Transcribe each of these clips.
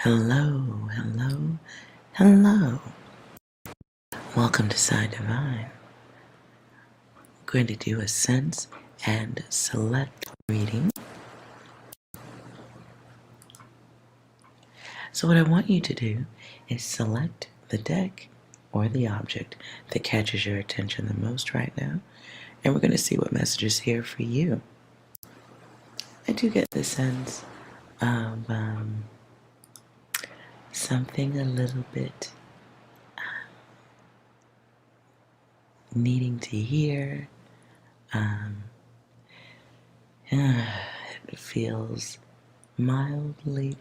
Hello, hello, hello. Welcome to Psi Divine. I'm going to do a sense and select reading. So what I want you to do is select the deck or the object that catches your attention the most right now, and we're going to see what message is here for you. I do get the sense of something a little bit needing to hear. It feels mildly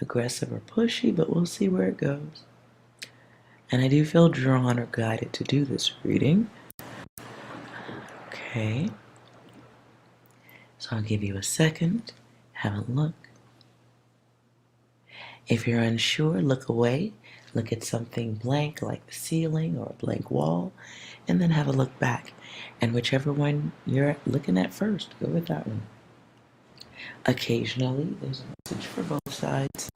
aggressive or pushy, but we'll see where it goes. And I do feel drawn or guided to do this reading. Okay. So I'll give you a second. Have a look. If you're unsure, look away. Look at something blank like the ceiling or a blank wall, and then have a look back. And whichever one you're looking at first, go with that one. Occasionally, there's a message for both sides.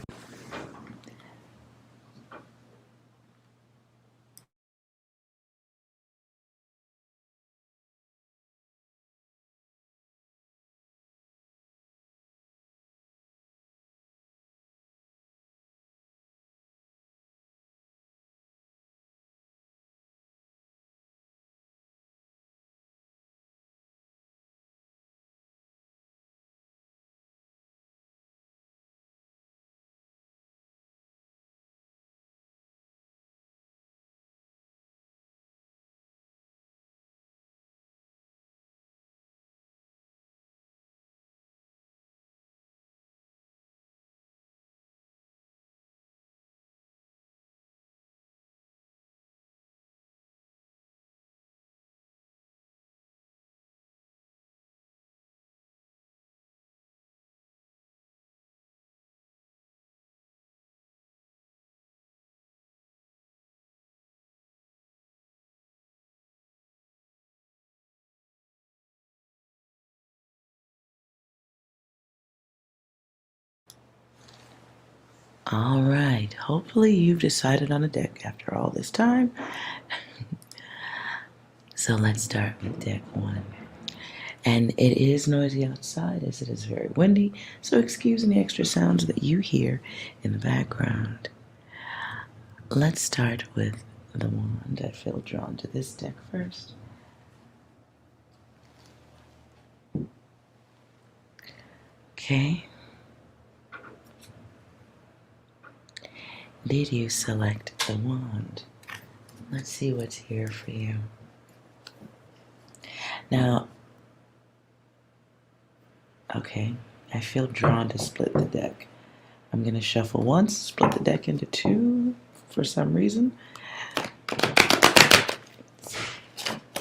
All right, hopefully you've decided on a deck after all this time. So let's start with deck one. And it is noisy outside as it is very windy, so excuse any extra sounds that you hear in the background. Let's start with the wand. I feel drawn to this deck first. Okay. Did you select the wand? Let's see what's here for you. Now, okay, I feel drawn to split the deck. I'm going to shuffle once, split the deck into two for some reason.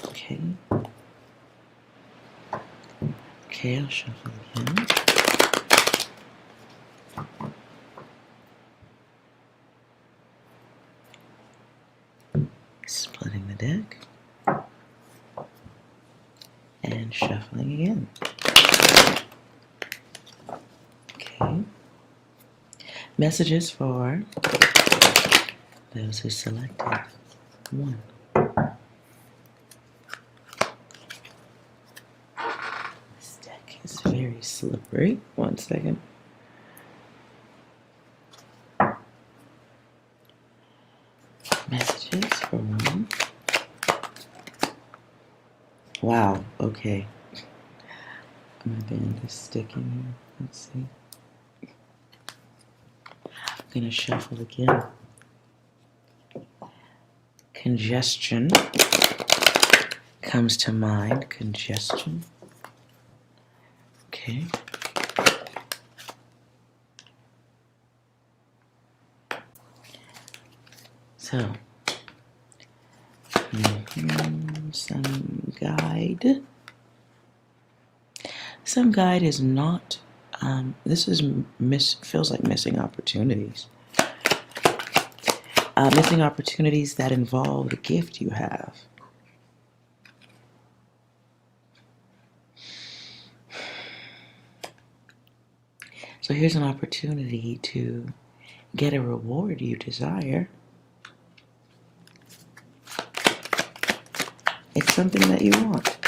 Okay. Okay, I'll shuffle again. Splitting the deck. And shuffling again. Okay. Messages for those who selected one. This deck is very slippery. One second. Messages for one. Wow, okay. My band is sticking here. Let's see. I'm gonna shuffle again. Congestion comes to mind. Congestion. Okay. So, some guide. Some guide is not, this is feels like missing opportunities. Missing opportunities that involve the gift you have. So here's an opportunity to get a reward you desire. It's something that you want.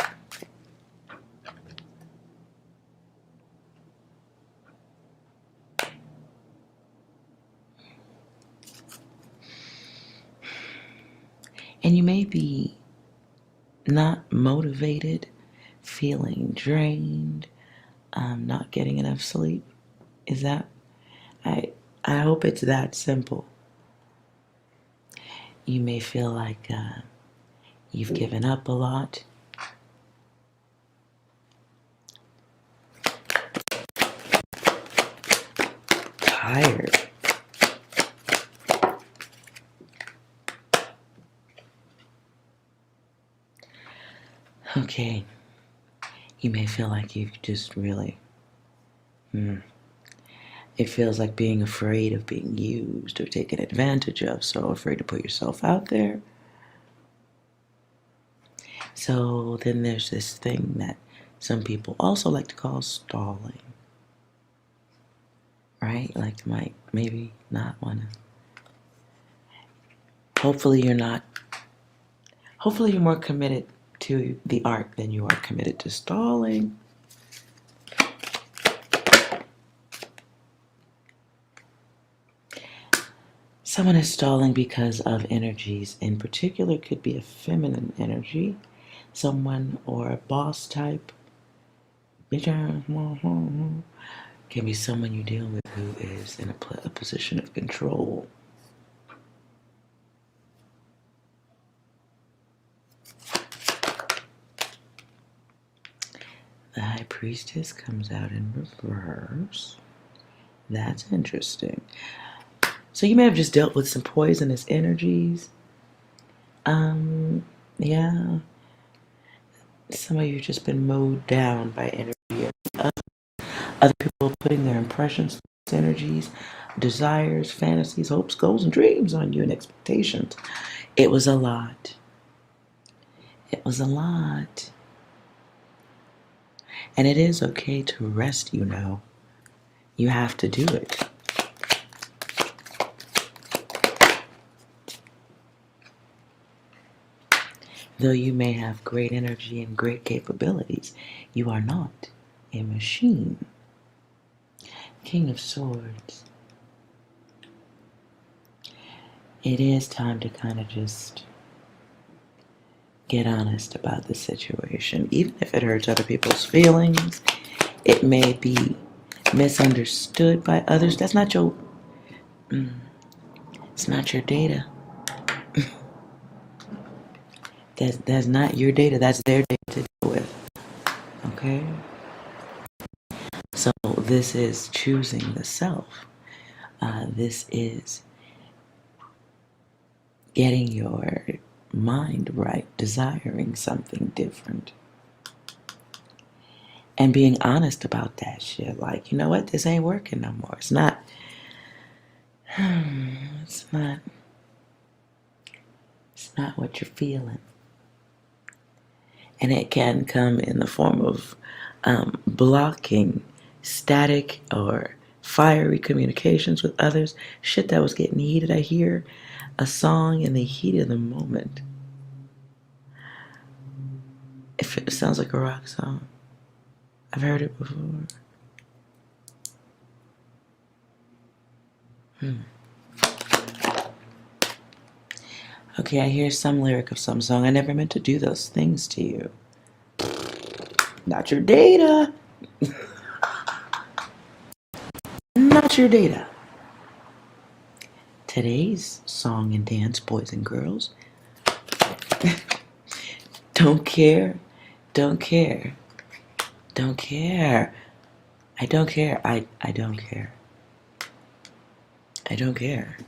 And you may be not motivated, feeling drained, not getting enough sleep. Is that? I hope it's that simple. You may feel like you've given up a lot. Tired. Okay. You may feel like you've just really... It feels like being afraid of being used or taken advantage of, so afraid to put yourself out there. So then there's this thing that some people also like to call stalling. Right? Like might maybe not want to. Hopefully you're more committed to the art than you are committed to stalling. Someone is stalling because of energies. In particular, could be a feminine energy. Someone or a boss type. Can be someone you deal with who is in a position of control. The High Priestess comes out in reverse. That's interesting. So you may have just dealt with some poisonous energies. Yeah. Some of you have just been mowed down by energy. Other people putting their impressions, energies, desires, fantasies, hopes, goals, and dreams on you and expectations. It was a lot. It was a lot. And it is okay to rest, you know. You have to do it. Though you may have great energy and great capabilities, you are not a machine. King of Swords. It is time to kind of just get honest about the situation. Even if it hurts other people's feelings, it may be misunderstood by others. That's not your... it's not your data. That's not your data. That's their data to deal with. Okay? So this is choosing the self. This is getting your mind right, desiring something different. And being honest about that shit. Like, you know what? This ain't working no more. It's not... It's not what you're feeling. And it can come in the form of blocking static or fiery communications with others. Shit that was getting heated. I hear a song in the heat of the moment. If it sounds like a rock song. I've heard it before. Okay, I hear some lyric of some song. I never meant to do those things to you. Not your data. Not your data. Today's song and dance, boys and girls. Don't care. Don't care. Don't care. I don't care. I don't care. I don't care.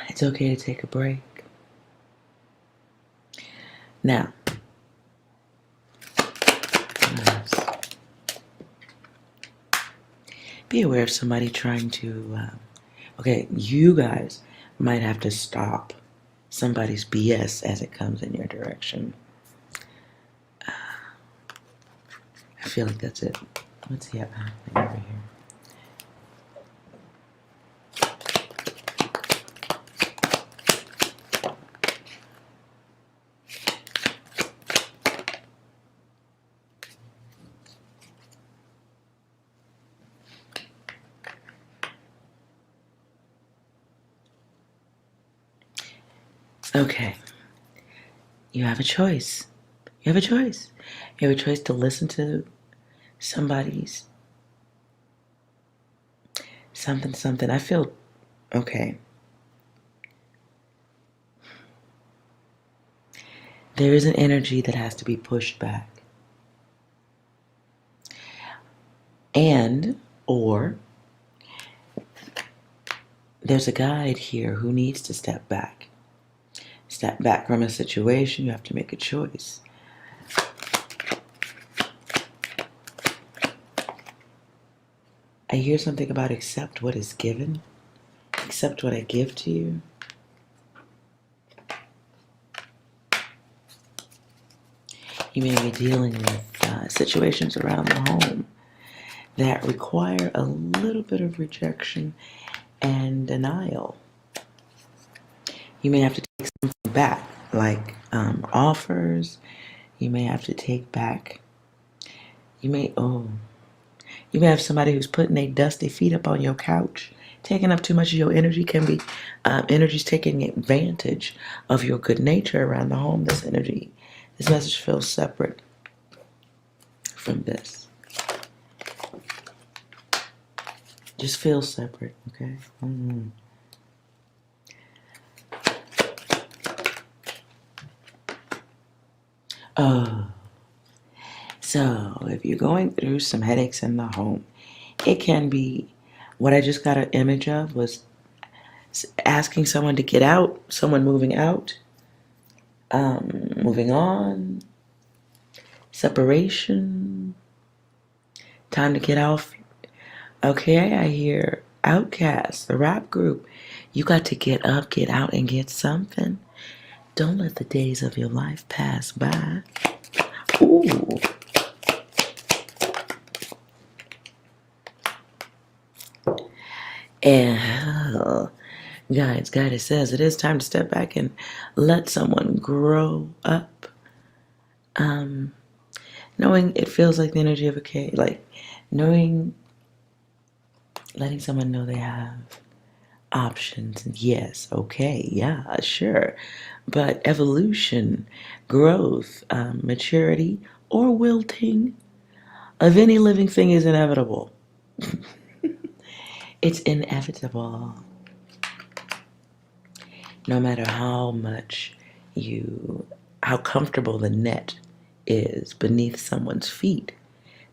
It's okay to take a break. Now, be aware of somebody trying to, okay, you guys might have to stop somebody's BS as it comes in your direction. I feel like that's it. What's happening over here? Okay. You have a choice. You have a choice. You have a choice to listen to somebody's something. I feel okay. There is an energy that has to be pushed back. Or there's a guide here who needs to step back. Step back from a situation. You have to make a choice. I hear something about accept what is given. Accept what I give to you. You may be dealing with situations around the home that require a little bit of rejection and denial. You may have to take something back, like offers. You may have to take back. You may have somebody who's putting their dusty feet up on your couch, taking up too much of your energy. Can be energies taking advantage of your good nature around the home. This message feels separate from this. Just feels separate, okay? So if you're going through some headaches in the home, it can be, what I just got an image of was asking someone to get out, someone moving out, moving on, separation, time to get off. Okay, I hear Outcast, the rap group. You got to get up, get out, and get something. Don't let the days of your life pass by. Ooh. And guidance says it is time to step back and let someone grow up. Knowing it feels like the energy of a cave, like letting someone know they have options. Yes, okay, yeah, sure. But evolution, growth, maturity, or wilting of any living thing is inevitable. It's inevitable. No matter how comfortable the net is beneath someone's feet,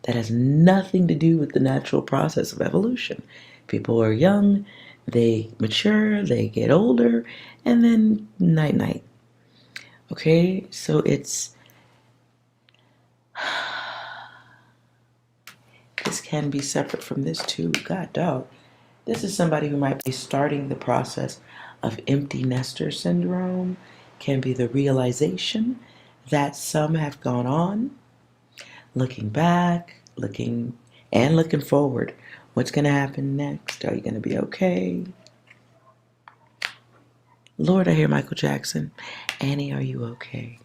that has nothing to do with the natural process of evolution. People are young, they mature, they get older, and then night-night. Okay, so this can be separate from this too. God dog. This is somebody who might be starting the process of empty nester syndrome. Can be the realization that some have gone on, looking back, looking forward. What's going to happen next? Are you going to be okay? Lord, I hear Michael Jackson. Annie, are you okay?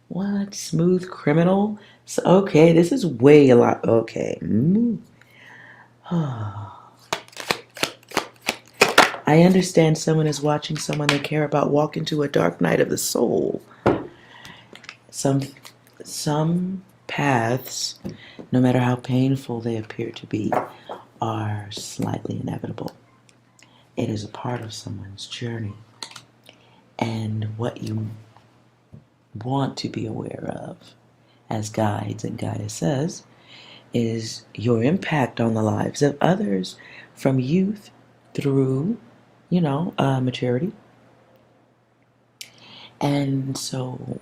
What? Smooth criminal? So, okay, this is way a lot. Okay. I understand someone is watching someone they care about walk into a dark night of the soul. Some paths, no matter how painful they appear to be, are slightly inevitable. It is a part of someone's journey. And what you want to be aware of, as guides and goddesses, is your impact on the lives of others from youth through, maturity. And so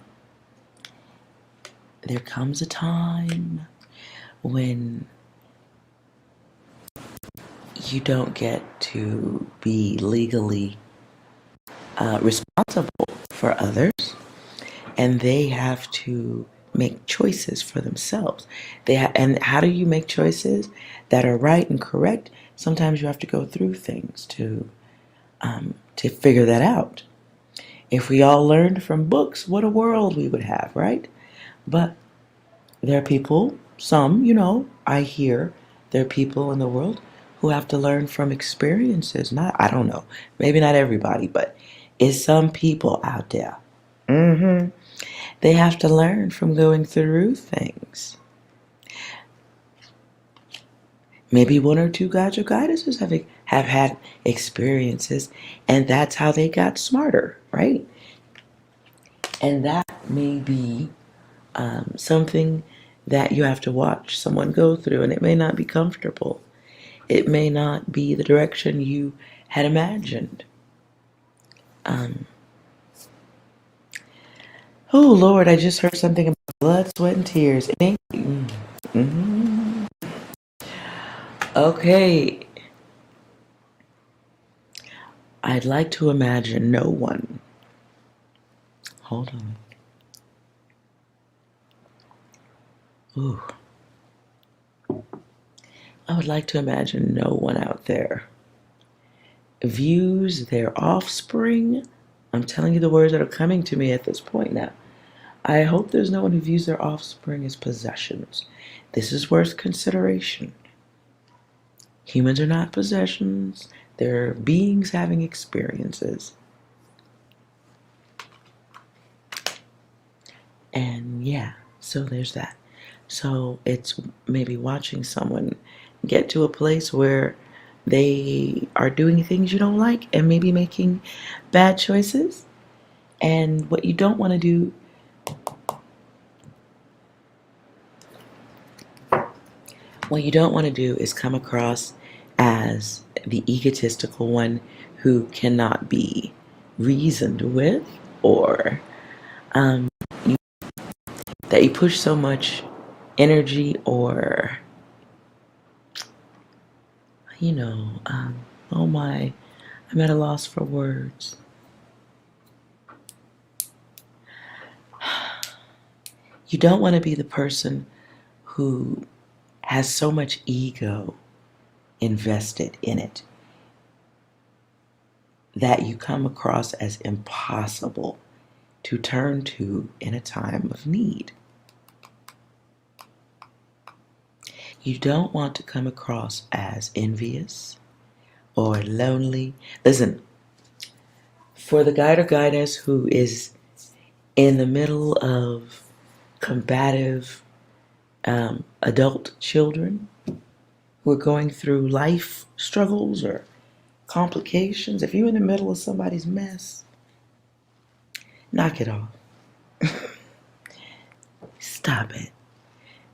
there comes a time when you don't get to be legally responsible for others, and they have to make choices for themselves. And how do you make choices that are right and correct? Sometimes you have to go through things to figure that out. If we all learned from books, what a world we would have, right? But there are people, some, I hear there are people in the world who have to learn from experiences. I don't know, maybe not everybody, but it's some people out there. They have to learn from going through things. Maybe one or two guides or guidesses have had experiences, and that's how they got smarter, right? And that may be something that you have to watch someone go through, and it may not be comfortable. It may not be the direction you had imagined. Oh, Lord, I just heard something about blood, sweat, and tears. It ain't. Okay. I'd like to imagine no one. Hold on. Ooh. I would like to imagine no one out there views their offspring. I'm telling you the words that are coming to me at this point now. I hope there's no one who views their offspring as possessions. This is worth consideration. Humans are not possessions. They're beings having experiences. And yeah, so there's that. So it's maybe watching someone get to a place where they are doing things you don't like and maybe making bad choices. And what you don't want to do, is come across as the egotistical one who cannot be reasoned with, or that you push so much energy, or oh my, I'm at a loss for words. You don't want to be the person who has so much ego invested in it that you come across as impossible to turn to in a time of need. You don't want to come across as envious or lonely. Listen, for the guide or guidess who is in the middle of combative adult children who are going through life struggles or complications, if you're in the middle of somebody's mess, knock it off. Stop it.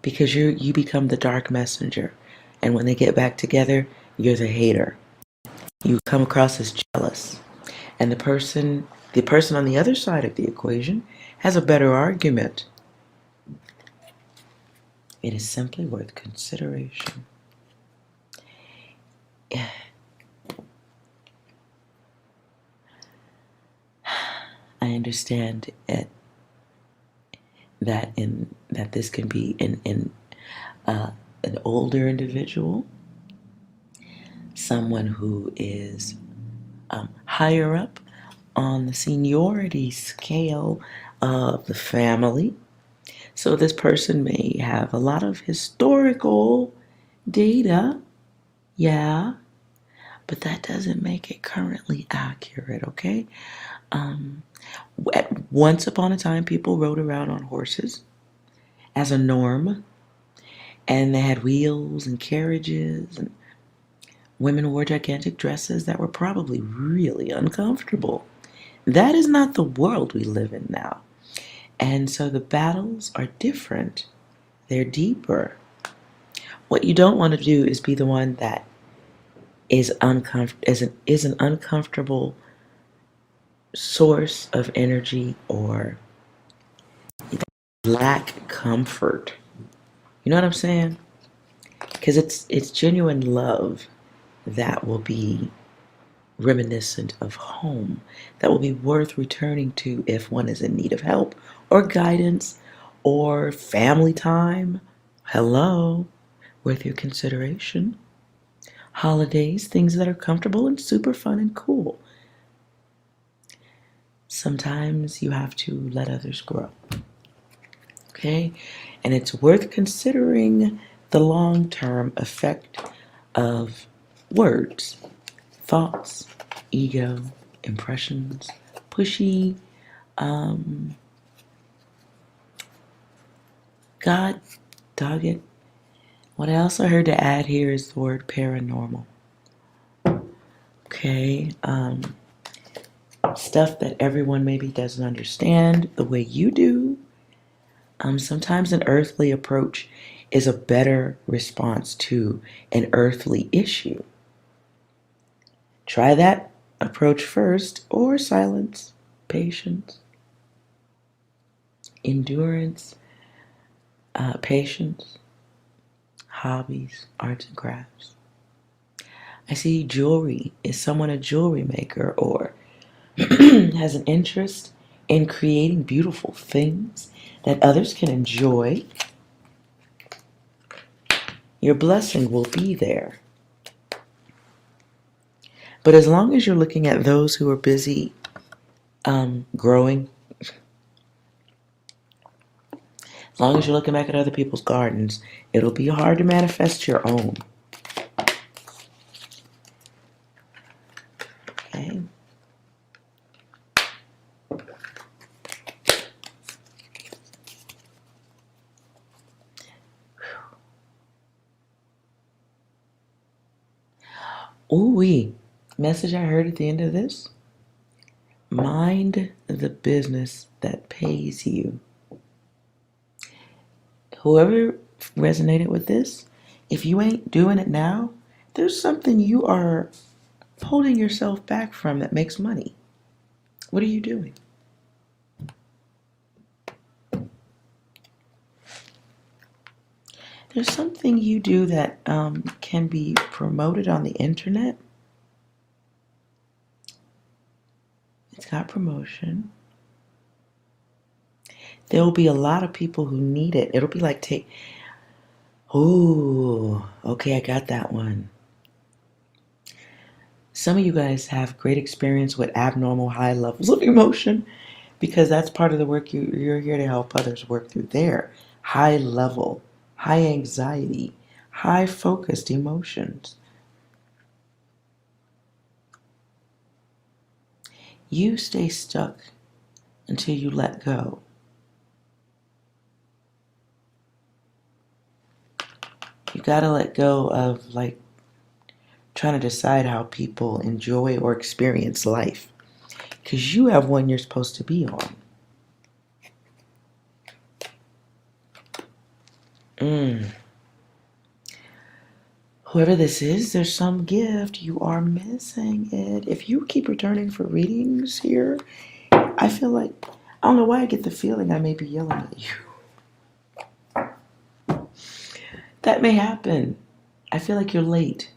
Because you become the dark messenger. And when they get back together, you're the hater. You come across as jealous. And the person on the other side of the equation has a better argument. It is simply worth consideration. I understand that this can be in an older individual, someone who is higher up on the seniority scale of the family. So this person may have a lot of historical data, yeah, but that doesn't make it currently accurate, okay? Once upon a time, people rode around on horses as a norm, and they had wheels and carriages, and women wore gigantic dresses that were probably really uncomfortable. That is not the world we live in now. And so the battles are different. They're deeper. What you don't want to do is be the one that is an uncomfortable source of energy or lack comfort. You know what I'm saying? Because it's genuine love that will be reminiscent of home, that will be worth returning to if one is in need of help or guidance or family time. Hello, worth your consideration. Holidays, things that are comfortable and super fun and cool. Sometimes you have to let others grow. Okay? And it's worth considering the long-term effect of words, thoughts, ego, impressions, pushy, God, dog it. What I also heard to add here is the word paranormal. Okay, stuff that everyone maybe doesn't understand the way you do. Sometimes an earthly approach is a better response to an earthly issue. Try that approach first, or silence, patience, endurance, patience, hobbies, arts and crafts. I see jewelry. Is someone a jewelry maker or has an interest in creating beautiful things that others can enjoy? Your blessing will be there. But as long as you're looking at those who are busy growing, as long as you're looking back at other people's gardens, it'll be hard to manifest your own. Okay. Ooh-wee. Message I heard at the end of this. Mind the business that pays you. Whoever resonated with this, if you ain't doing it now, there's something you are holding yourself back from that makes money. What are you doing? There's something you do that can be promoted on the internet. It's got promotion. There will be a lot of people who need it. It'll be like ooh, okay, I got that one. Some of you guys have great experience with abnormal high levels of emotion because that's part of the work you're here to help others work through their high level, high anxiety, high focused emotions. You stay stuck until you let go. You gotta let go of like trying to decide how people enjoy or experience life, because you have one you're supposed to be on. Whoever this is, there's some gift. You are missing it. If you keep returning for readings here, I feel like, I don't know why I get the feeling I may be yelling at you. That may happen. I feel like you're late.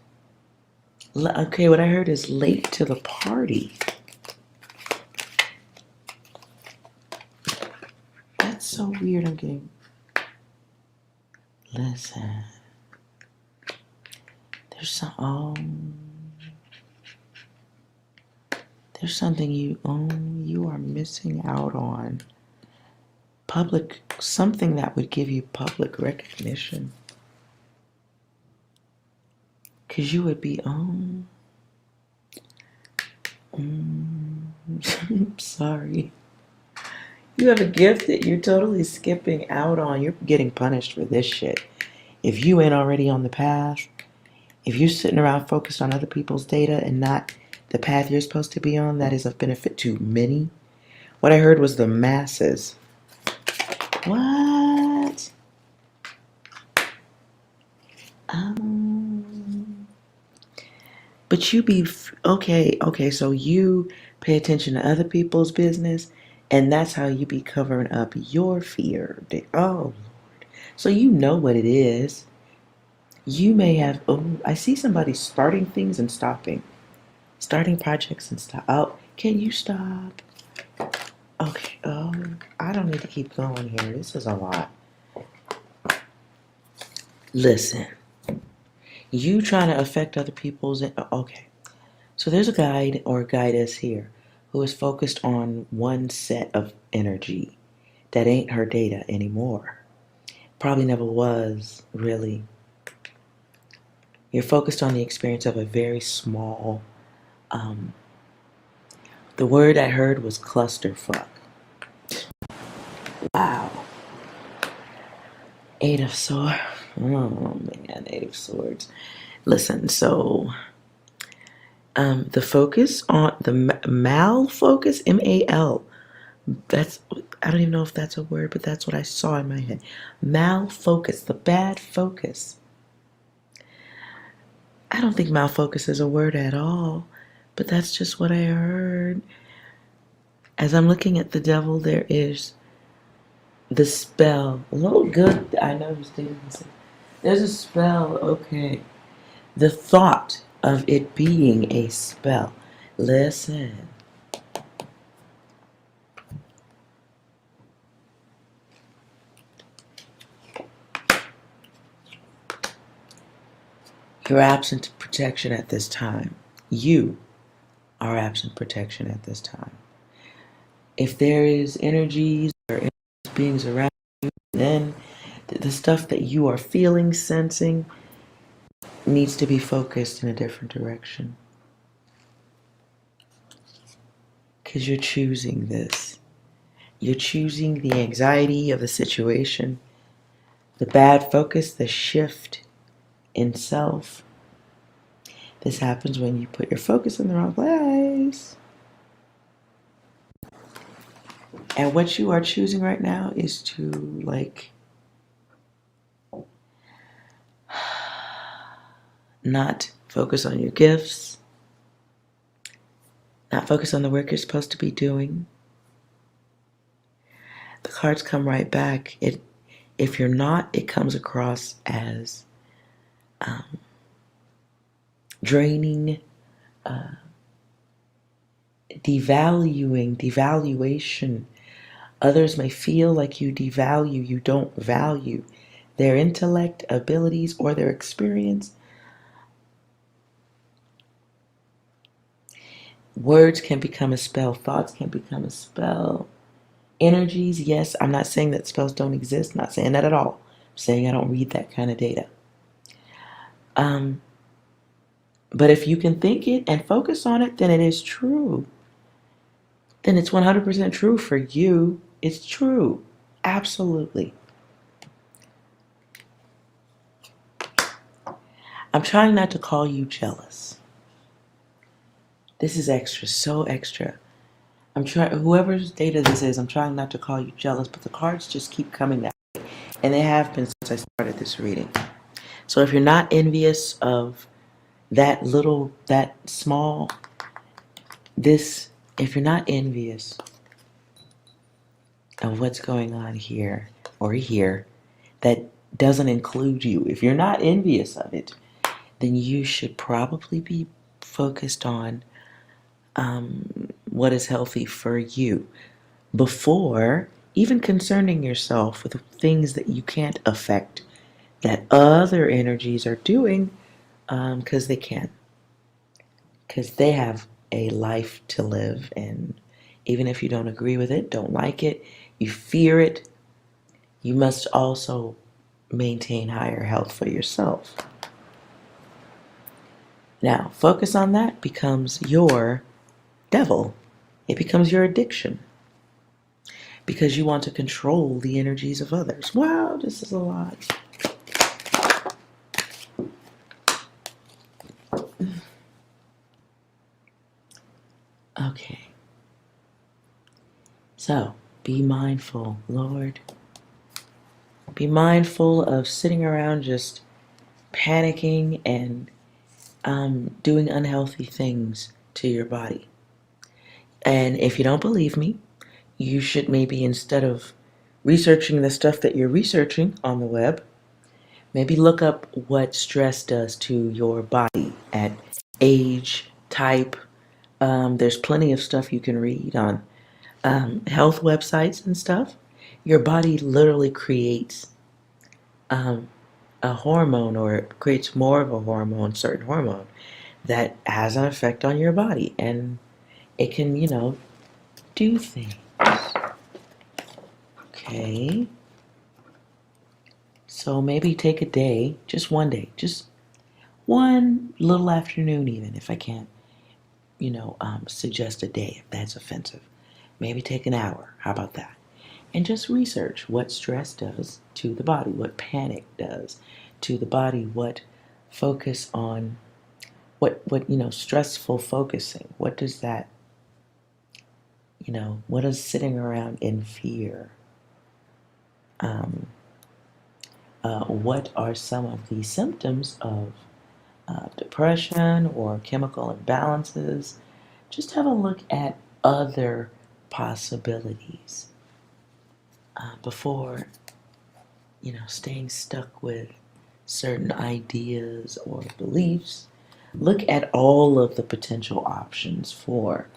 Okay, what I heard is late to the party. That's so weird. I'm getting... Listen. There's something you are missing out on. Something that would give you public recognition. Because you would be, sorry. You have a gift that you're totally skipping out on. You're getting punished for this shit. If you ain't already on the path, if you're sitting around focused on other people's data and not the path you're supposed to be on, that is of benefit to many. What I heard was the masses. What? But you be, okay, so you pay attention to other people's business, and that's how you be covering up your fear. Oh, Lord. So you know what it is. You may have, I see somebody starting things and stopping. Starting projects and stop. Oh, can you stop? Okay, I don't need to keep going here. This is a lot. Listen, you trying to affect other people's... Okay, so there's a guide or a guidess here who is focused on one set of energy that ain't her data anymore. Probably never was, really. You're focused on the experience of a very small... the word I heard was clusterfuck. Wow. Eight of Swords. Oh man, Eight of Swords. Listen, so the focus on the mal focus, M-A-L. That's, I don't even know if that's a word, but that's what I saw in my head. Mal focus, the bad focus. I don't think mal focus is a word at all, but that's just what I heard. As I'm looking at the devil, there is the spell. Oh, good. I know who's doing this. There's a spell. Okay. The thought of it being a spell. Listen. You're absent protection at this time. You are absent protection at this time. If there is energies or beings around you, then the stuff that you are feeling, sensing, needs to be focused in a different direction. Because you're choosing this. You're choosing the anxiety of the situation, the bad focus, the shift in self. This happens when you put your focus in the wrong place. And what you are choosing right now is to, like, not focus on your gifts, not focus on the work you're supposed to be doing. The cards come right back. If you're not, it comes across as draining, devaluation. Others may feel like you devalue, you don't value their intellect, abilities, or their experience. Words can become a spell. Thoughts can become a spell. Energies, yes, I'm not saying that spells don't exist. I'm not saying that at all. I'm saying I don't read that kind of data. But if you can think it and focus on it, then it is true. Then it's 100% true for you. It's true. Absolutely. I'm trying not to call you jealous. This is extra, so extra. Whoever's data this is, I'm trying not to call you jealous, but the cards just keep coming that way. And they have been since I started this reading. So if you're not envious of that small, if you're not envious of what's going on here or here, that doesn't include you. If you're not envious of it, then you should probably be focused on what is healthy for you before even concerning yourself with things that you can't affect, that other energies are doing, because they can. Because they have a life to live, and even if you don't agree with it, don't like it, you fear it, you must also maintain higher health for yourself. Now, focus on that becomes your devil. It becomes your addiction. Because you want to control the energies of others. Wow, this is a lot. Okay. So, be mindful, Lord. Be mindful of sitting around just panicking and doing unhealthy things to your body. And if you don't believe me, you should maybe, instead of researching the stuff that you're researching on the web, maybe look up what stress does to your body at age, type. There's plenty of stuff you can read on health websites and stuff. your body literally creates a hormone, or it creates more of a hormone, certain hormone, that has an effect on your body, and it can, do things. Okay. So maybe take a day, just one day, just one little afternoon, even if I can't, suggest a day if that's offensive. Maybe take an hour. How about that? And just research what stress does to the body, what panic does to the body, what focus on, what stressful focusing, what does that, what is sitting around in fear? What are some of the symptoms of depression or chemical imbalances? Just have a look at other possibilities before, staying stuck with certain ideas or beliefs. Look at all of the potential options for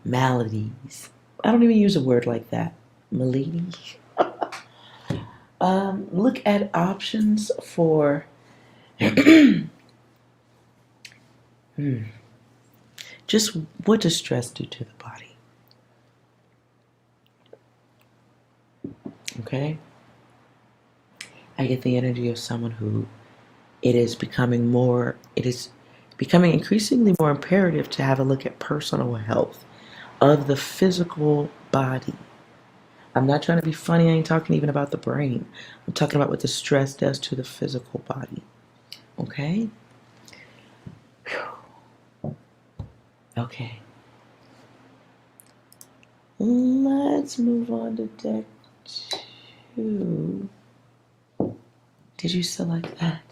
maladies. I don't even use a word like that. Malady. Look at options for just what does stress do to the body? Okay? I get the energy of someone who it is becoming increasingly more imperative to have a look at personal health of the physical body. I'm not trying to be funny. I ain't talking even about the brain. I'm talking about what the stress does to the physical body. Okay? Whew. Okay. Let's move on to deck 2. Did you select that?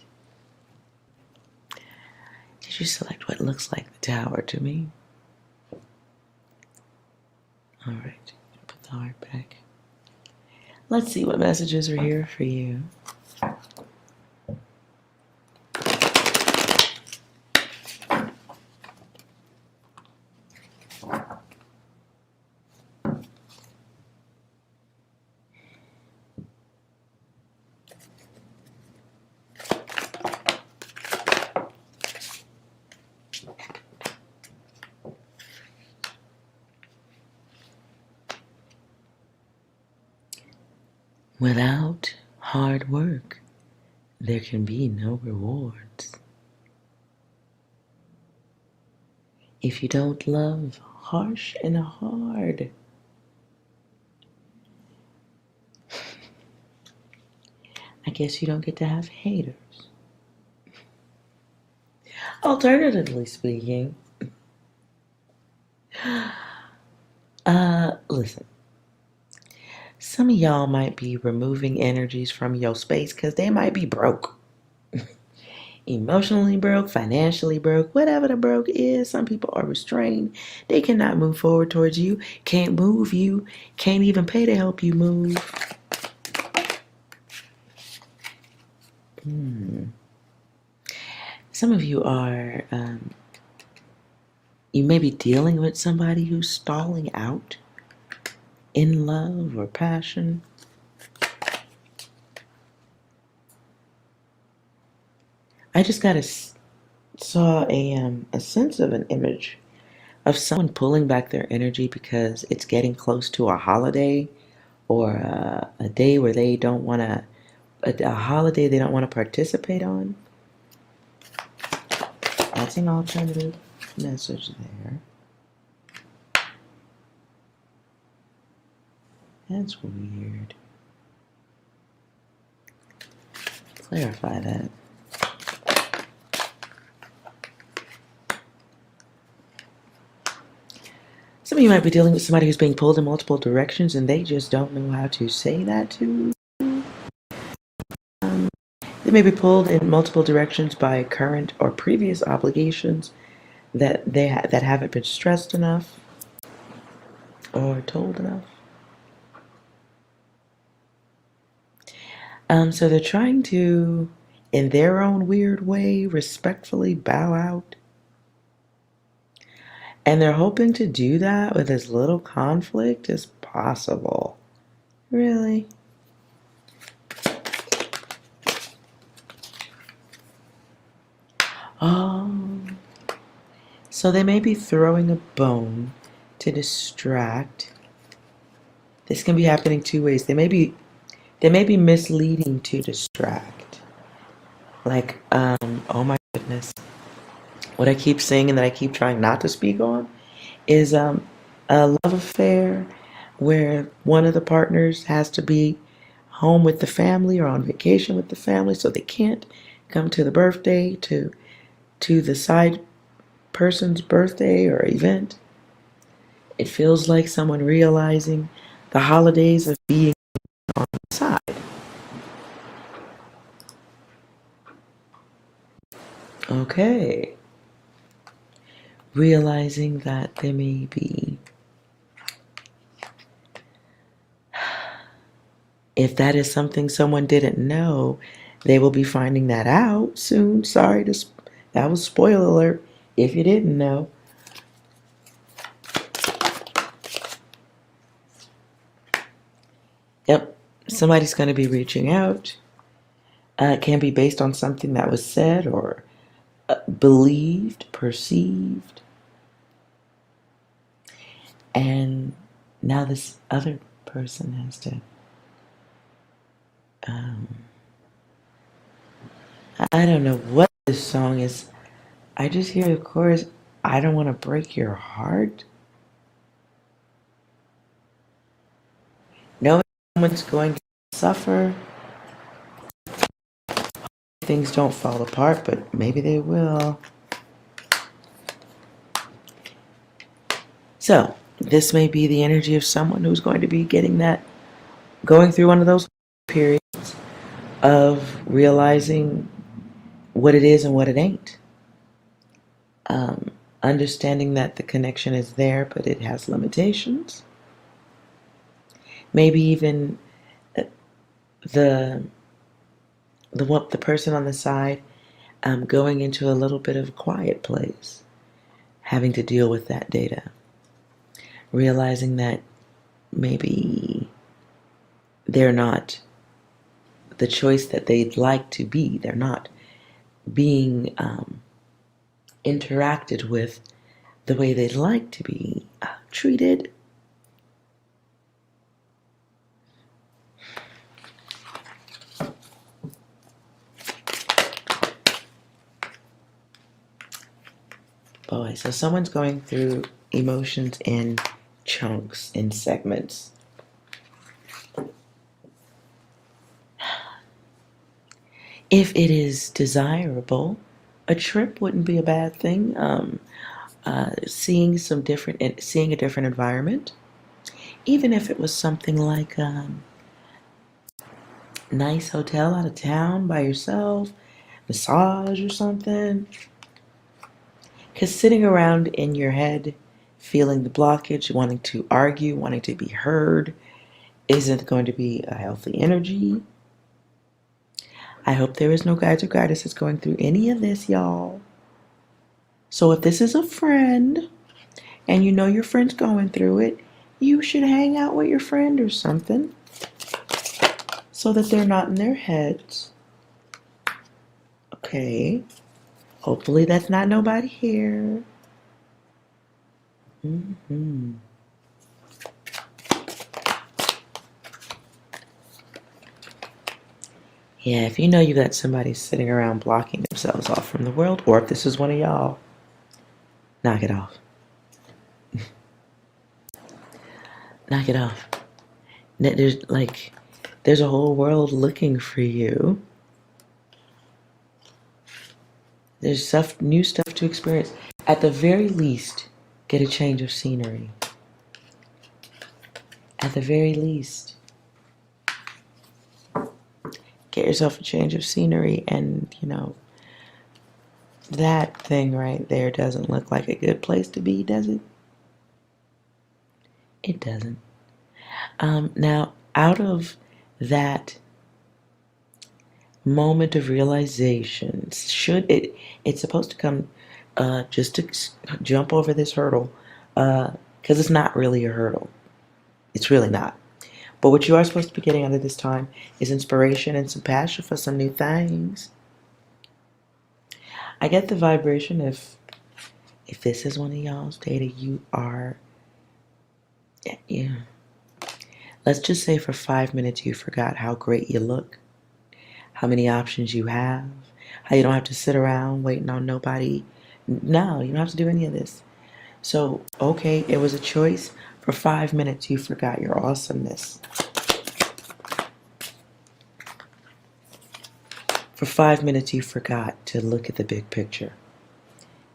Did you select what looks like the Tower to me? All right. Put the heart back. Let's see what messages are here for you. Without hard work, there can be no rewards. If you don't love harsh and hard, I guess you don't get to have haters. Alternatively speaking, listen, some of y'all might be removing energies from your space because they might be broke. Emotionally broke, financially broke, whatever the broke is. Some people are restrained. They cannot move forward towards you, can't move you, can't even pay to help you move. Some of you are, you may be dealing with somebody who's stalling out in love or passion. I just saw a sense of an image of someone pulling back their energy because it's getting close to a holiday or a day where they don't want to, a holiday they don't want to participate on. That's an alternative message there. That's weird. Clarify that. Some of you might be dealing with somebody who's being pulled in multiple directions and they just don't know how to say that to. They may be pulled in multiple directions by current or previous obligations that that haven't been stressed enough or told enough. So they're trying to, in their own weird way, respectfully bow out. And they're hoping to do that with as little conflict as possible. Really? Oh. So they may be throwing a bone to distract. This can be happening two ways. They may be misleading to distract. Like, oh my goodness. What I keep saying and that I keep trying not to speak on is a love affair where one of the partners has to be home with the family or on vacation with the family, so they can't come to the birthday, to the side person's birthday or event. It feels like someone realizing the holidays of being on the side. Okay. Realizing that there may be, if that is something someone didn't know, they will be finding that out soon. Sorry, that was spoiler alert if you didn't know. Yep, somebody's going to be reaching out. It can be based on something that was said or believed, perceived. And now this other person has to, I don't know what this song is. I just hear the chorus, I don't want to break your heart. Knowing someone's going to suffer, things don't fall apart, but maybe they will. So, this may be the energy of someone who's going to be going through one of those periods of realizing what it is and what it ain't. Understanding that the connection is there, but it has limitations. Maybe even the person on the side going into a little bit of a quiet place, having to deal with that data. Realizing that maybe they're not the choice that they'd like to be. They're not being interacted with the way they'd like to be treated. Boy, so someone's going through emotions in chunks, in segments. If it is desirable, a trip wouldn't be a bad thing. Seeing a different environment, even if it was something like a nice hotel out of town by yourself, massage or something. Because sitting around in your head, feeling the blockage, wanting to argue, wanting to be heard, isn't going to be a healthy energy. I hope there is no guides or goddesses going through any of this, y'all. So if this is a friend, and you know your friend's going through it, you should hang out with your friend or something, so that they're not in their heads. Okay. Hopefully that's not nobody here. Yeah, if you know you got somebody sitting around blocking themselves off from the world, or if this is one of y'all, knock it off. Knock it off. There's a whole world looking for you. There's new stuff to experience. At the very least, get a change of scenery. At the very least. Get yourself a change of scenery, and that thing right there doesn't look like a good place to be, does it? It doesn't. Now, out of that moment of realization, it's supposed to come just to jump over this hurdle, because it's not really a hurdle. It's really not. But what you are supposed to be getting out of this time is inspiration and some passion for some new things. I get the vibration if this is one of y'all's data, you are, yeah. Let's just say for 5 minutes you forgot how great you look, how many options you have, how you don't have to sit around waiting on nobody. No, you don't have to do any of this. So, okay, it was a choice. For 5 minutes you forgot your awesomeness. For 5 minutes you forgot to look at the big picture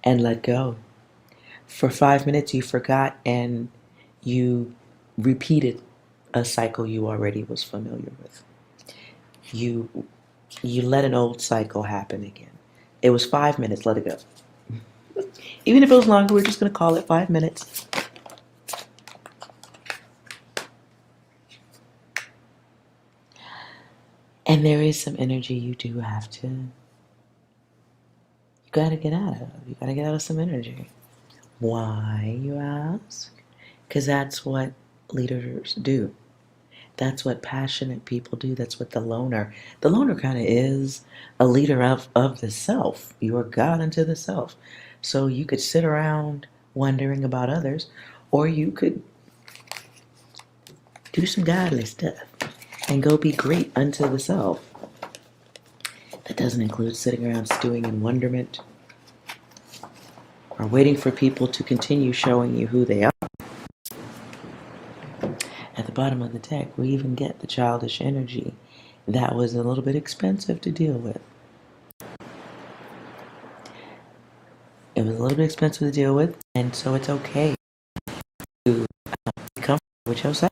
and let go. For 5 minutes you forgot and you repeated a cycle you already was familiar with. You let an old cycle happen again. It was 5 minutes, let it go. Even if it was longer, we're just going to call it 5 minutes. And there is some energy you do have to, you got to get out of. You got to get out of some energy. Why, you ask? Because that's what leaders do. That's what passionate people do. That's what the loner kind of is a leader of the self. You are God unto the self. So you could sit around wondering about others, or you could do some godly stuff and go be great unto the self. That doesn't include sitting around stewing in wonderment or waiting for people to continue showing you who they are. At the bottom of the deck, we even get the childish energy. That was a little bit expensive to deal with. It was a little bit expensive to deal with, and so it's okay to be comfortable with yourself.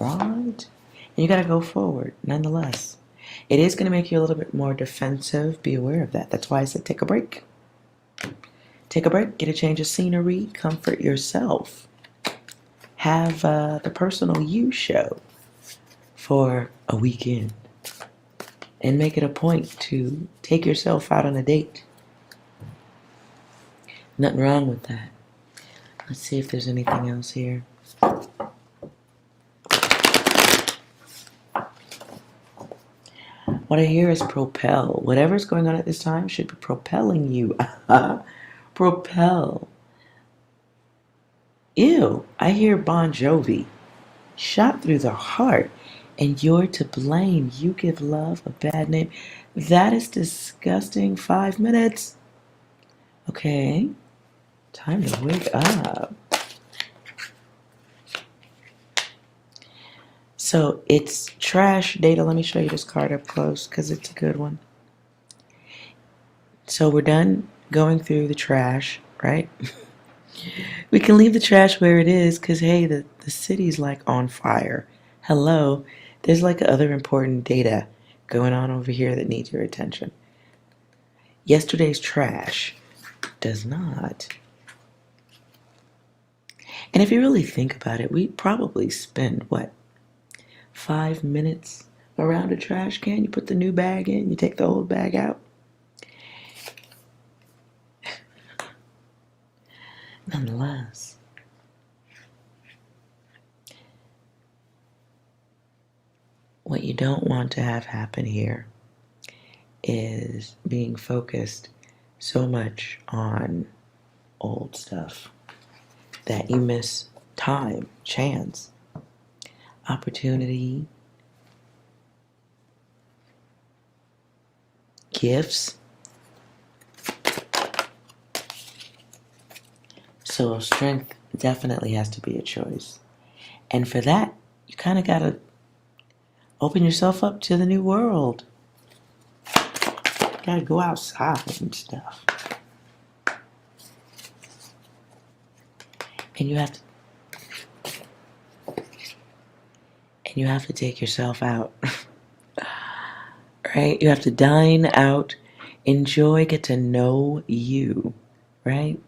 Right? And you got to go forward, nonetheless. It is going to make you a little bit more defensive. Be aware of that. That's why I said take a break. Take a break, get a change of scenery, comfort yourself. Have the personal you show for a weekend. And make it a point to take yourself out on a date. Nothing wrong with that. Let's see if there's anything else here. What I hear is propel. Whatever's going on at this time should be propelling you. Propel. Ew, I hear Bon Jovi. Shot through the heart. And you're to blame. You give love a bad name. That is disgusting. 5 minutes. Okay. Time to wake up. So it's trash data. Let me show you this card up close because it's a good one. So we're done going through the trash, right? We can leave the trash where it is because, hey, the city's like on fire. Hello. There's like other important data going on over here that needs your attention. Yesterday's trash does not. And if you really think about it, we probably spend, what, 5 minutes around a trash can? You put the new bag in, you take the old bag out. Nonetheless, what you don't want to have happen here is being focused so much on old stuff that you miss time, chance, opportunity, gifts. So strength definitely has to be a choice. And for that, you kind of got to open yourself up to the new world. You got to go outside and stuff. And you have to take yourself out. Right? You have to dine out, enjoy, get to know you, right?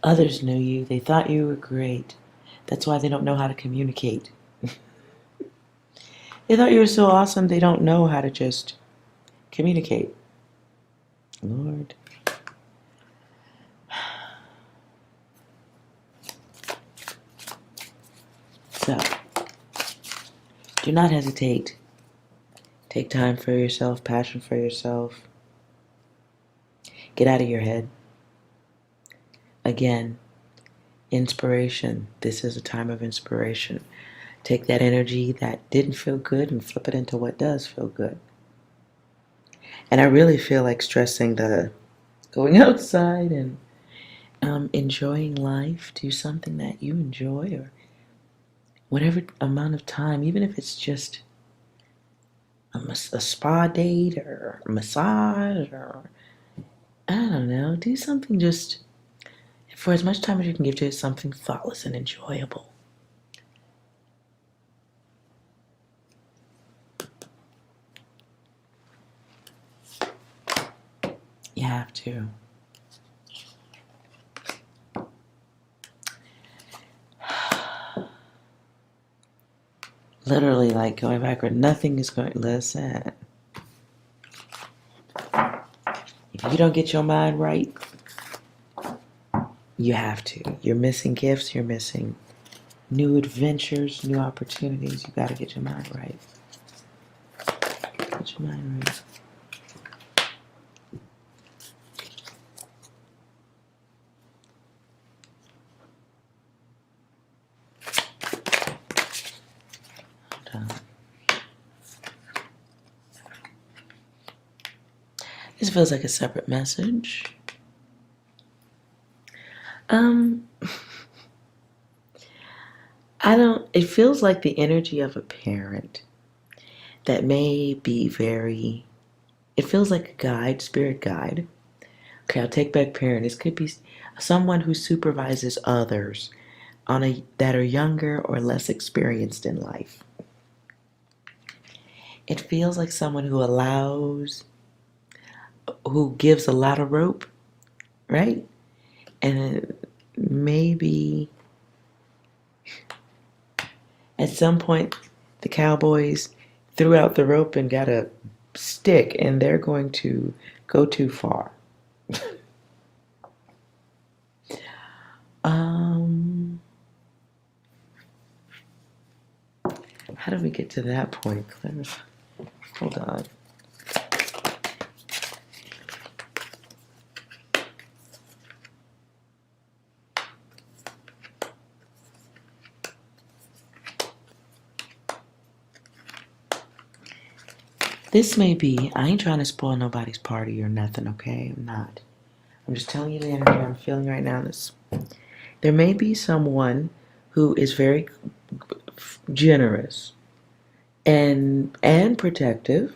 Others knew you. They thought you were great. That's why they don't know how to communicate. They thought you were so awesome, they don't know how to just communicate. Lord. Do not hesitate. Take time for yourself, passion for yourself. Get out of your head. Again, inspiration. This is a time of inspiration. Take that energy that didn't feel good and flip it into what does feel good. And I really feel like stressing the going outside and enjoying life. Do something that you enjoy, or whatever amount of time, even if it's just a spa date or a massage, or I don't know, do something just for as much time as you can give to it, something thoughtless and enjoyable. You have to. Literally, like going backward, nothing is going. Listen, if you don't get your mind right, you have to. You're missing gifts. You're missing new adventures, new opportunities. You got to get your mind right. Get your mind right. This feels like a separate message. It feels like the energy of a parent that may be it feels like a guide, spirit guide. Okay, I'll take back parent. This could be someone who supervises others that are younger or less experienced in life. It feels like someone who gives a lot of rope, right? And maybe at some point the cowboys threw out the rope and got a stick, and they're going to go too far. How did we get to that point? Hold on. This may be, I ain't trying to spoil nobody's party or nothing, okay? I'm not. I'm just telling you the energy I'm feeling right now. There may be someone who is very generous and protective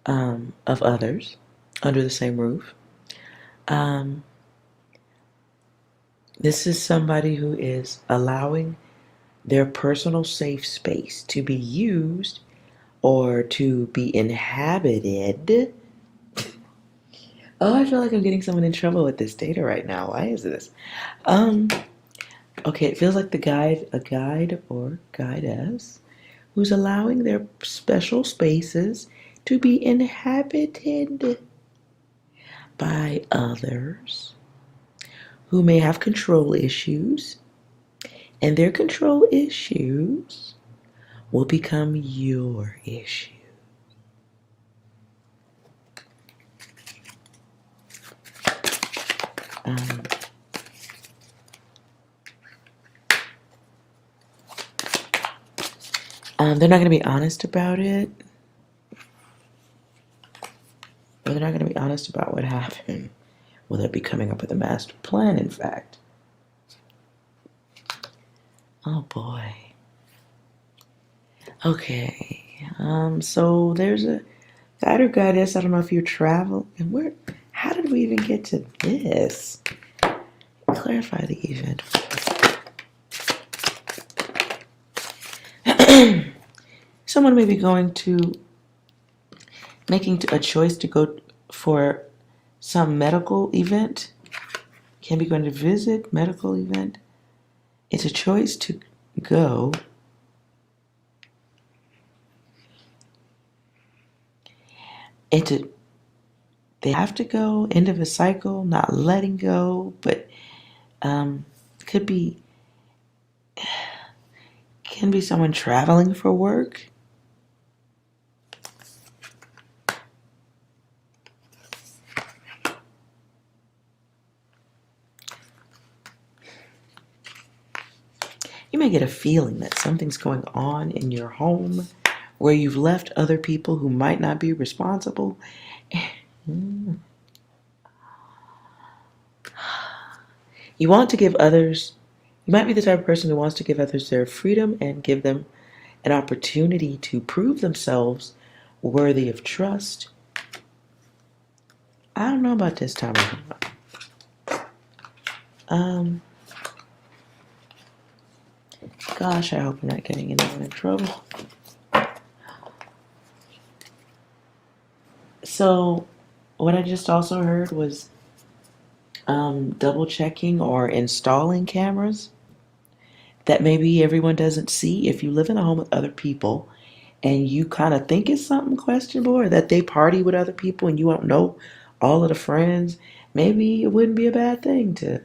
of others under the same roof. This is somebody who is allowing their personal safe space to be used or to be inhabited. Oh, I feel like I'm getting someone in trouble with this data right now. Why is this? Okay, it feels like a guide or guidess who's allowing their special spaces to be inhabited by others who may have control issues, and their control issues will become your issue. They're not going to be honest about it. Or they're not going to be honest about what happened. Will they be coming up with a master plan, in fact? Oh boy. Okay. So there's a guide or goddess. I don't know if you travel. And how did we even get to this? Clarify the event. Someone may be making a choice to go for some medical event. Can be going to visit medical event. It's a choice to go. They have to go, end of a cycle, not letting go, but can be someone traveling for work. You may get a feeling that something's going on in your home where you've left other people who might not be responsible. You want to give others, you might be the type of person who wants to give others their freedom and give them an opportunity to prove themselves worthy of trust. I don't know about this time around. Gosh, I hope I'm not getting anyone in trouble. So, what I just also heard was double checking or installing cameras that maybe everyone doesn't see. If you live in a home with other people and you kind of think it's something questionable, or that they party with other people and you don't know all of the friends, maybe it wouldn't be a bad thing to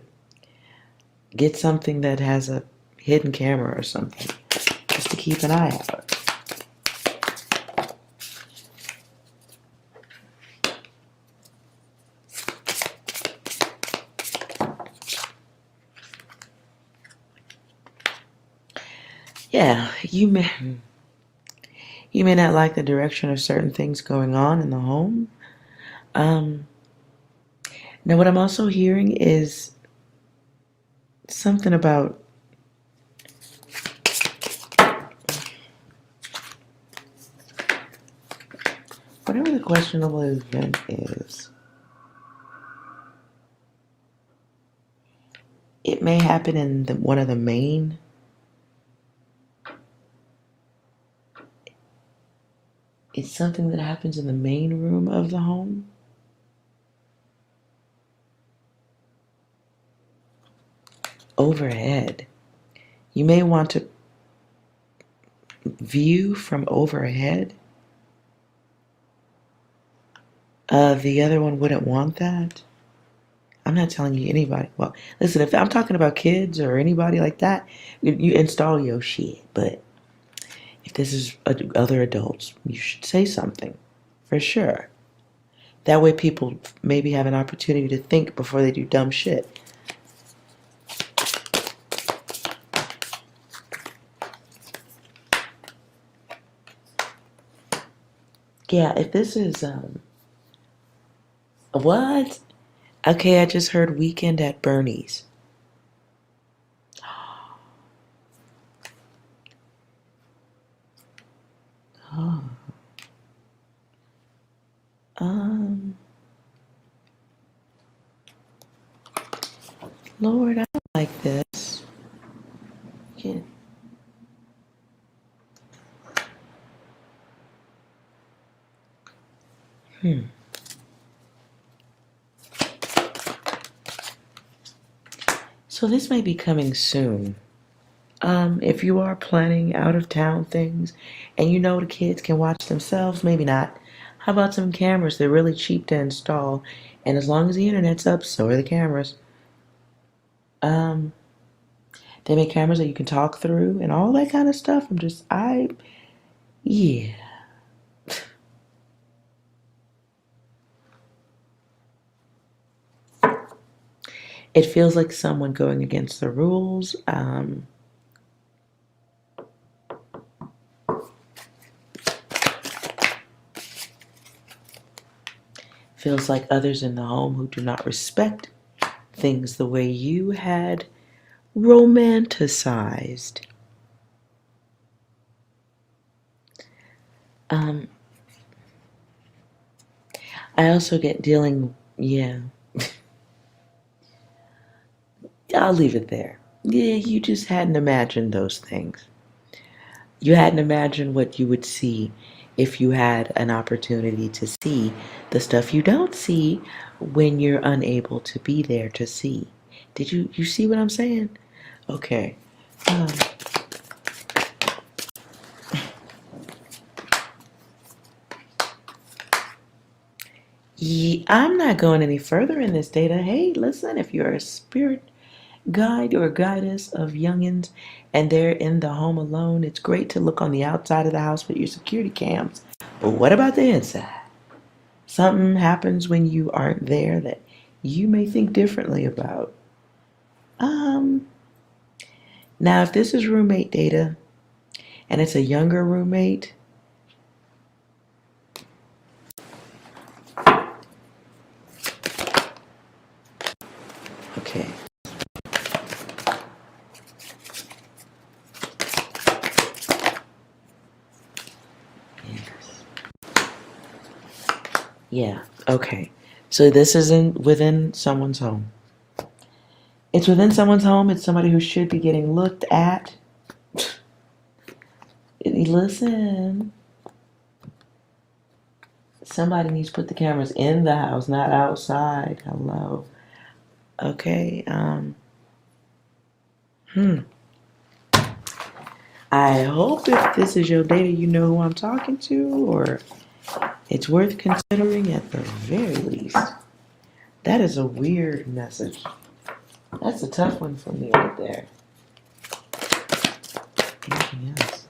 get something that has a hidden camera or something, just to keep an eye out. Yeah, you may not like the direction of certain things going on in the home. Now, what I'm also hearing is something about whatever the questionable event is. It may happen in one of the main. It's something that happens in the main room of the home. Overhead. You may want to view from overhead. The other one wouldn't want that. I'm not telling you anybody. Well, listen, if I'm talking about kids or anybody like that, you install your shit. But if this is other adults, you should say something for sure. That way people maybe have an opportunity to think before they do dumb shit. Yeah, if this is, what? Okay, I just heard Weekend at Bernie's. Oh. Lord, I don't like this. Yeah. So this may be coming soon. If you are planning out of town things and you know the kids can watch themselves, maybe not. How about some cameras? They're really cheap to install, and as long as the internet's up, so are the cameras. They make cameras that you can talk through and all that kind of stuff. Yeah. It feels like someone going against the rules. Feels like others in the home who do not respect things the way you had romanticized. I also get yeah. I'll leave it there. Yeah, you just hadn't imagined those things. You hadn't imagined what you would see if you had an opportunity to see the stuff you don't see when you're unable to be there to see. Did you see what I'm saying? Okay. Yeah, I'm not going any further in this data. Hey, listen, if you're a spirit guide or guidess of youngins and they're in the home alone, it's great to look on the outside of the house with your security cams. But what about the inside? Something happens when you aren't there that you may think differently about. Now, if this is roommate data and it's a younger roommate, okay. Yes. Yeah, okay. So this isn't within someone's home. It's within someone's home. It's somebody who should be getting looked at. Listen. Somebody needs to put the cameras in the house, not outside. Hello. Okay. I hope if this is your data, you know who I'm talking to, or it's worth considering at the very least. That is a weird message. That's a tough one for me right there. Anything else?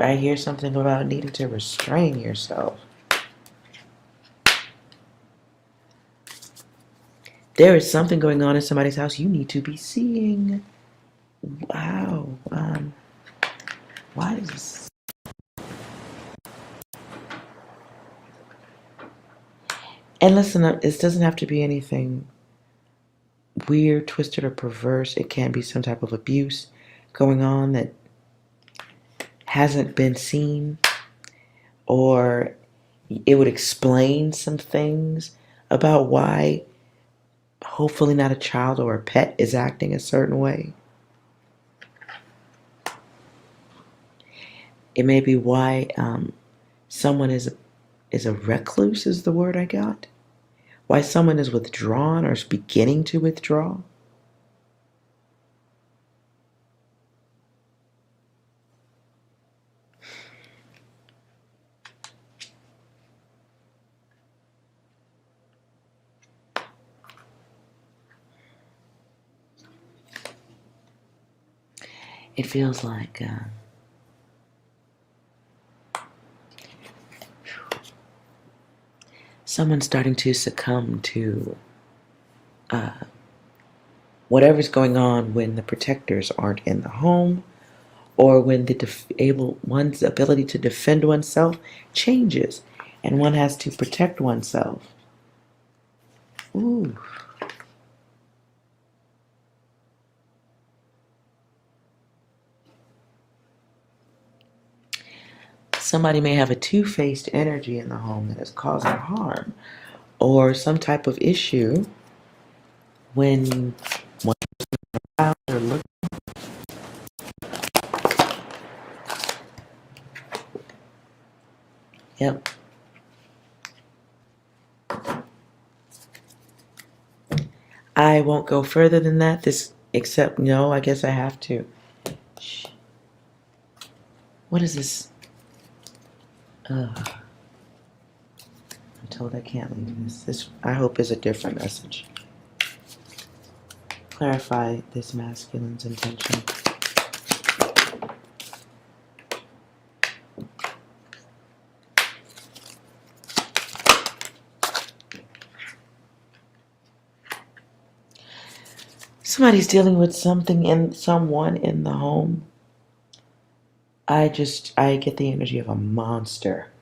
I hear something about needing to restrain yourself. There is something going on in somebody's house you need to be seeing. Wow. Why does this? And listen, this doesn't have to be anything weird, twisted, or perverse. It can be some type of abuse going on that hasn't been seen, or it would explain some things about why hopefully not a child or a pet is acting a certain way. It may be why someone is a recluse is the word I got. Why someone is withdrawn or is beginning to withdraw. It feels like someone's starting to succumb to whatever's going on when the protectors aren't in the home, or when one's ability to defend oneself changes and one has to protect oneself. Ooh. Somebody may have a two-faced energy in the home that is causing harm or some type of issue when one child or look. Yep. I won't go further than that. Except no, I guess I have to. Shh. What is this? I'm told I can't leave this. This, I hope, is a different message. Clarify this masculine's intention. Somebody's dealing with someone in the home. I get the energy of a monster.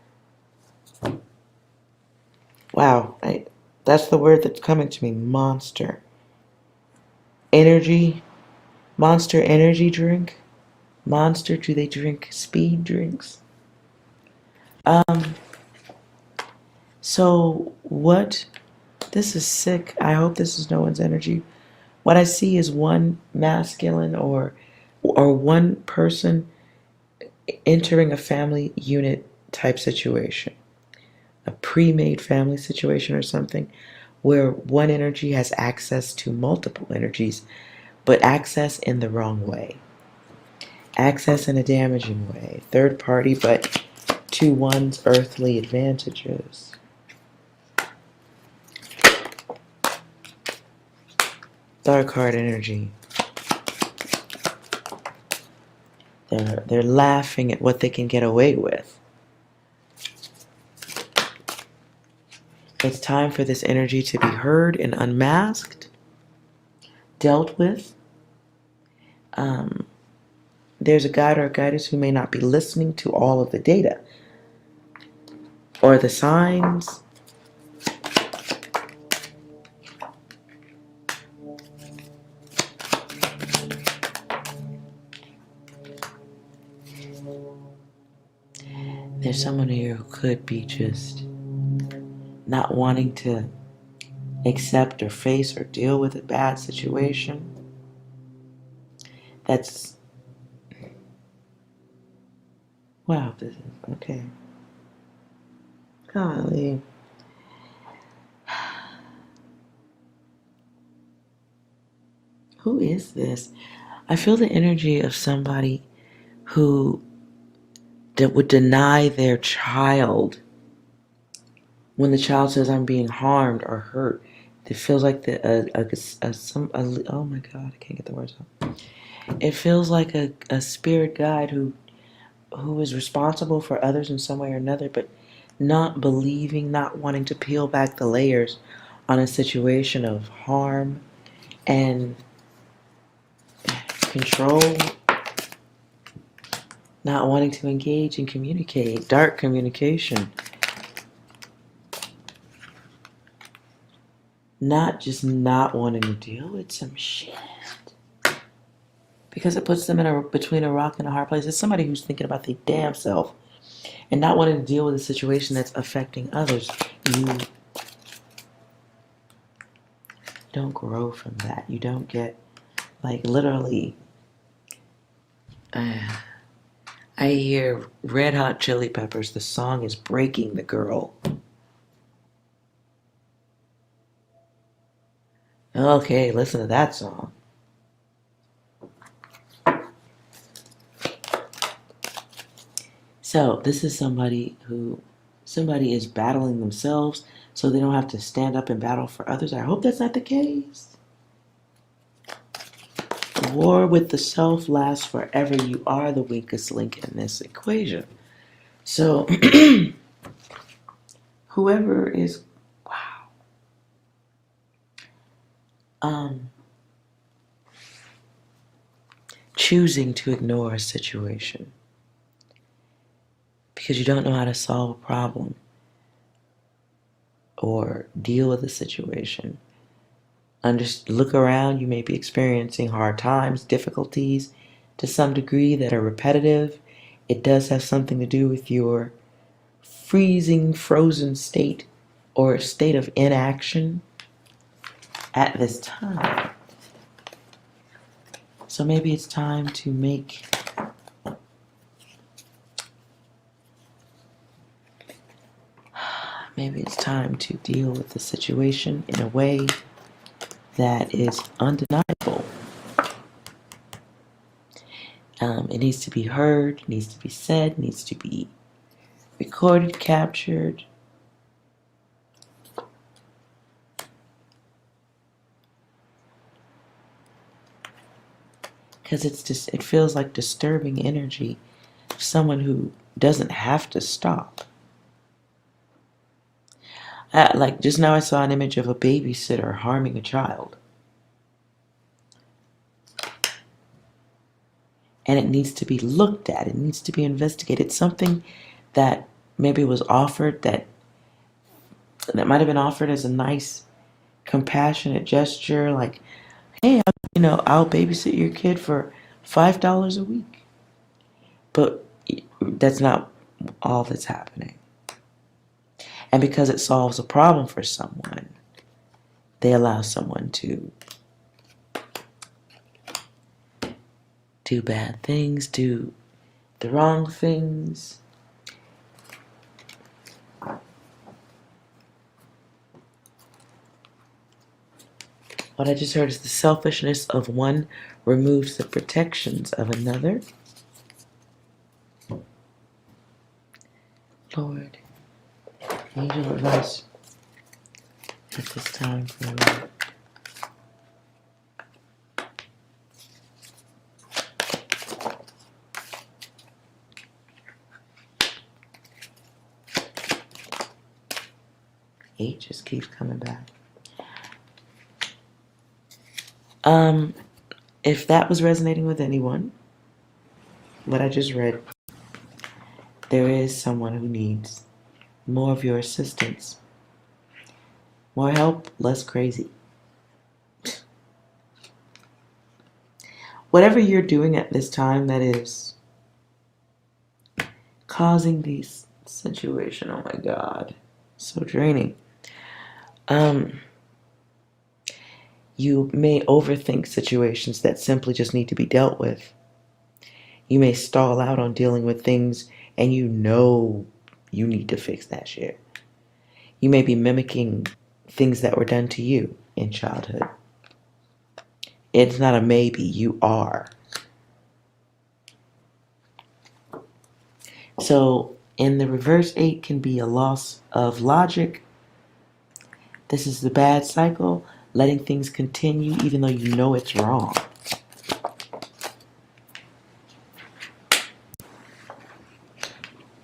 Wow, that's the word that's coming to me, monster. Energy, monster energy drink. Monster, do they drink speed drinks? So what, this is sick. I hope this is no one's energy. What I see is one masculine or one person entering a family unit type situation, a pre-made family situation or something, where one energy has access to multiple energies, but access in the wrong way. Access in a damaging way. Third party, but to one's earthly advantages. Dark heart energy. They're laughing at what they can get away with. It's time for this energy to be heard and unmasked, dealt with. There's a guide or a guidance who may not be listening to all of the data or the signs. There's someone here who could be just not wanting to accept or face or deal with a bad situation. That's, wow, this is, okay. Golly. Who is this? I feel the energy of somebody who would deny their child when the child says, I'm being harmed or hurt. It feels like oh my God, I can't get the words out. It feels like a spirit guide who is responsible for others in some way or another, but not believing, not wanting to peel back the layers on a situation of harm and control, not wanting to engage and communicate, dark communication. Not just not wanting to deal with some shit. Because it puts them between a rock and a hard place. It's somebody who's thinking about their damn self and not wanting to deal with a situation that's affecting others. You don't grow from that. You don't get, like, literally. I hear Red Hot Chili Peppers. The song is Breaking the Girl. Okay, listen to that song. So this is somebody is battling themselves so they don't have to stand up and battle for others. I hope that's not the case. The war with the self lasts forever. You are the weakest link in this equation. So whoever is, choosing to ignore a situation because you don't know how to solve a problem or deal with a situation. Look around, you may be experiencing hard times, difficulties to some degree that are repetitive. It does have something to do with your frozen state or state of inaction at this time. So maybe it's time to deal with the situation in a way that is undeniable. It needs to be heard, needs to be said, needs to be recorded, captured. Because it feels like disturbing energy of someone who doesn't have to stop. Like just now I saw an image of a babysitter harming a child. And it needs to be looked at. It needs to be investigated. Something that maybe was offered that might have been offered as a nice, compassionate gesture. Like, hey, I'll babysit your kid for $5 a week. But that's not all that's happening. And because it solves a problem for someone, they allow someone to do bad things, do the wrong things. What I just heard is the selfishness of one removes the protections of another. Lord, angel advice at this time for me. 8 just keeps coming back. If that was resonating with anyone, what I just read, there is someone who needs more of your assistance. More help, less crazy. Whatever you're doing at this time that is causing these situation, oh my God, so draining. You may overthink situations that simply just need to be dealt with. You may stall out on dealing with things and you know you need to fix that shit. You may be mimicking things that were done to you in childhood. It's not a maybe, you are. So in the reverse 8 can be a loss of logic. This is the bad cycle, letting things continue even though you know it's wrong.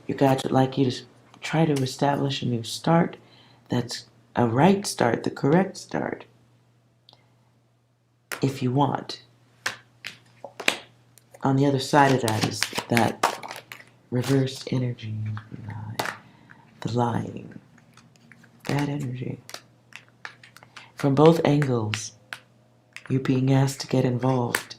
Your guides would like you to try to establish a new start that's a right start, the correct start, if you want. On the other side of that is that reversed energy, the lying, bad energy. From both angles, you're being asked to get involved.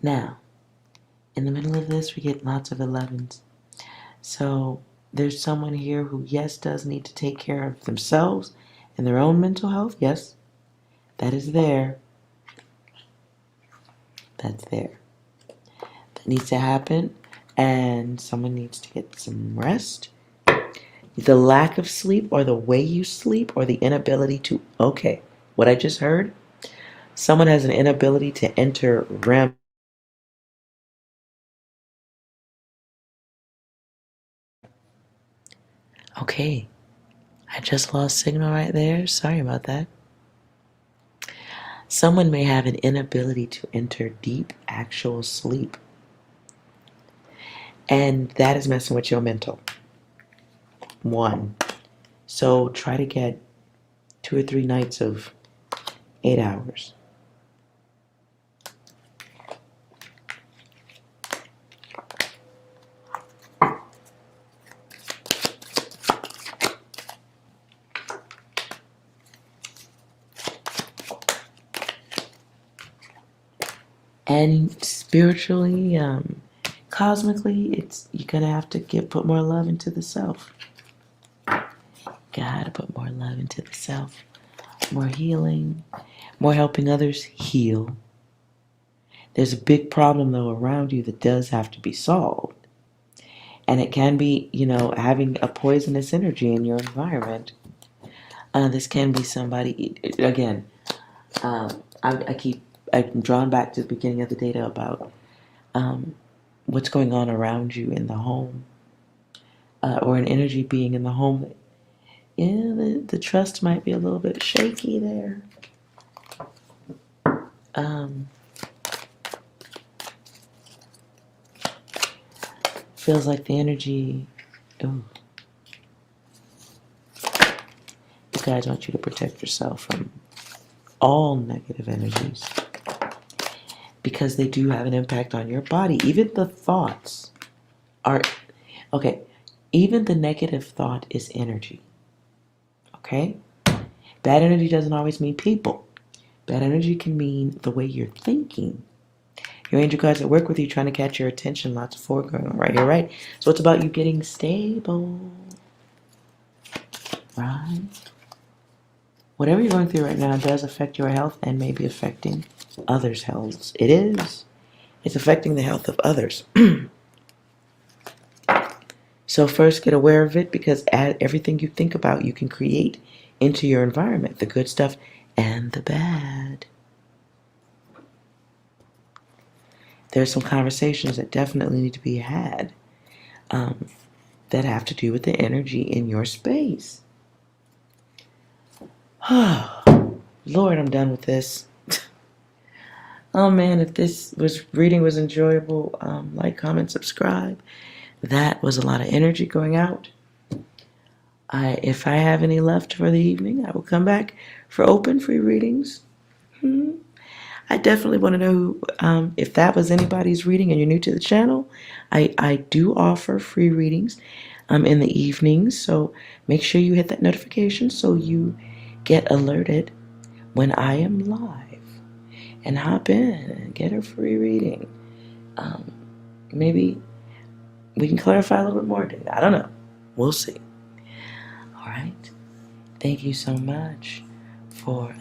Now, in the middle of this, we get lots of 11s. So there's someone here who, yes, does need to take care of themselves and their own mental health. Yes, that is there. That's there. That needs to happen, and someone needs to get some rest. The lack of sleep or the way you sleep or the inability to, okay, what I just heard, someone has an inability to enter REM. Okay, I just lost signal right there. Sorry about that. Someone may have an inability to enter deep, actual sleep. And that is messing with your mental. 1. So try to get 2 or 3 nights of 8 hours. And spiritually, cosmically, you're gonna have to put more love into the self. Gotta put more love into the self. More healing, more helping others heal. There's a big problem though around you that does have to be solved. And it can be, having a poisonous energy in your environment. This can be somebody, again, I'm drawn back to the beginning of the data about what's going on around you in the home, or an energy being in the home. The trust might be a little bit shaky there. Feels like the energy. Ooh. You guys want you to protect yourself from all negative energies, because they do have an impact on your body. Even the thoughts are, okay, even the negative thought is energy. Okay? Bad energy doesn't always mean people. Bad energy can mean the way you're thinking. Your angel guides that work with you trying to catch your attention. Lots of forward going on right here, right? So it's about you getting stable. Right? Whatever you're going through right now does affect your health and may be affecting others' health. It is. It's affecting the health of others. So first get aware of it, because everything you think about, you can create into your environment. The good stuff and the bad. There's some conversations that definitely need to be had that have to do with the energy in your space. Lord, I'm done with this. Oh man, if this reading was enjoyable, like, comment, subscribe. That was a lot of energy going out. If I have any left for the evening, I will come back for open free readings. I definitely want to know if that was anybody's reading and you're new to the channel. I do offer free readings in the evenings, so make sure you hit that notification so you get alerted when I am live. And hop in and get a free reading. Maybe we can clarify a little bit more today. I don't know. We'll see. All right. Thank you so much for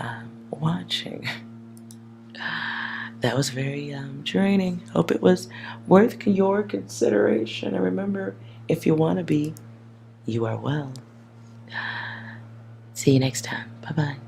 watching. That was very draining. Hope it was worth your consideration. And remember, if you want to be, you are well. See you next time. Bye-bye.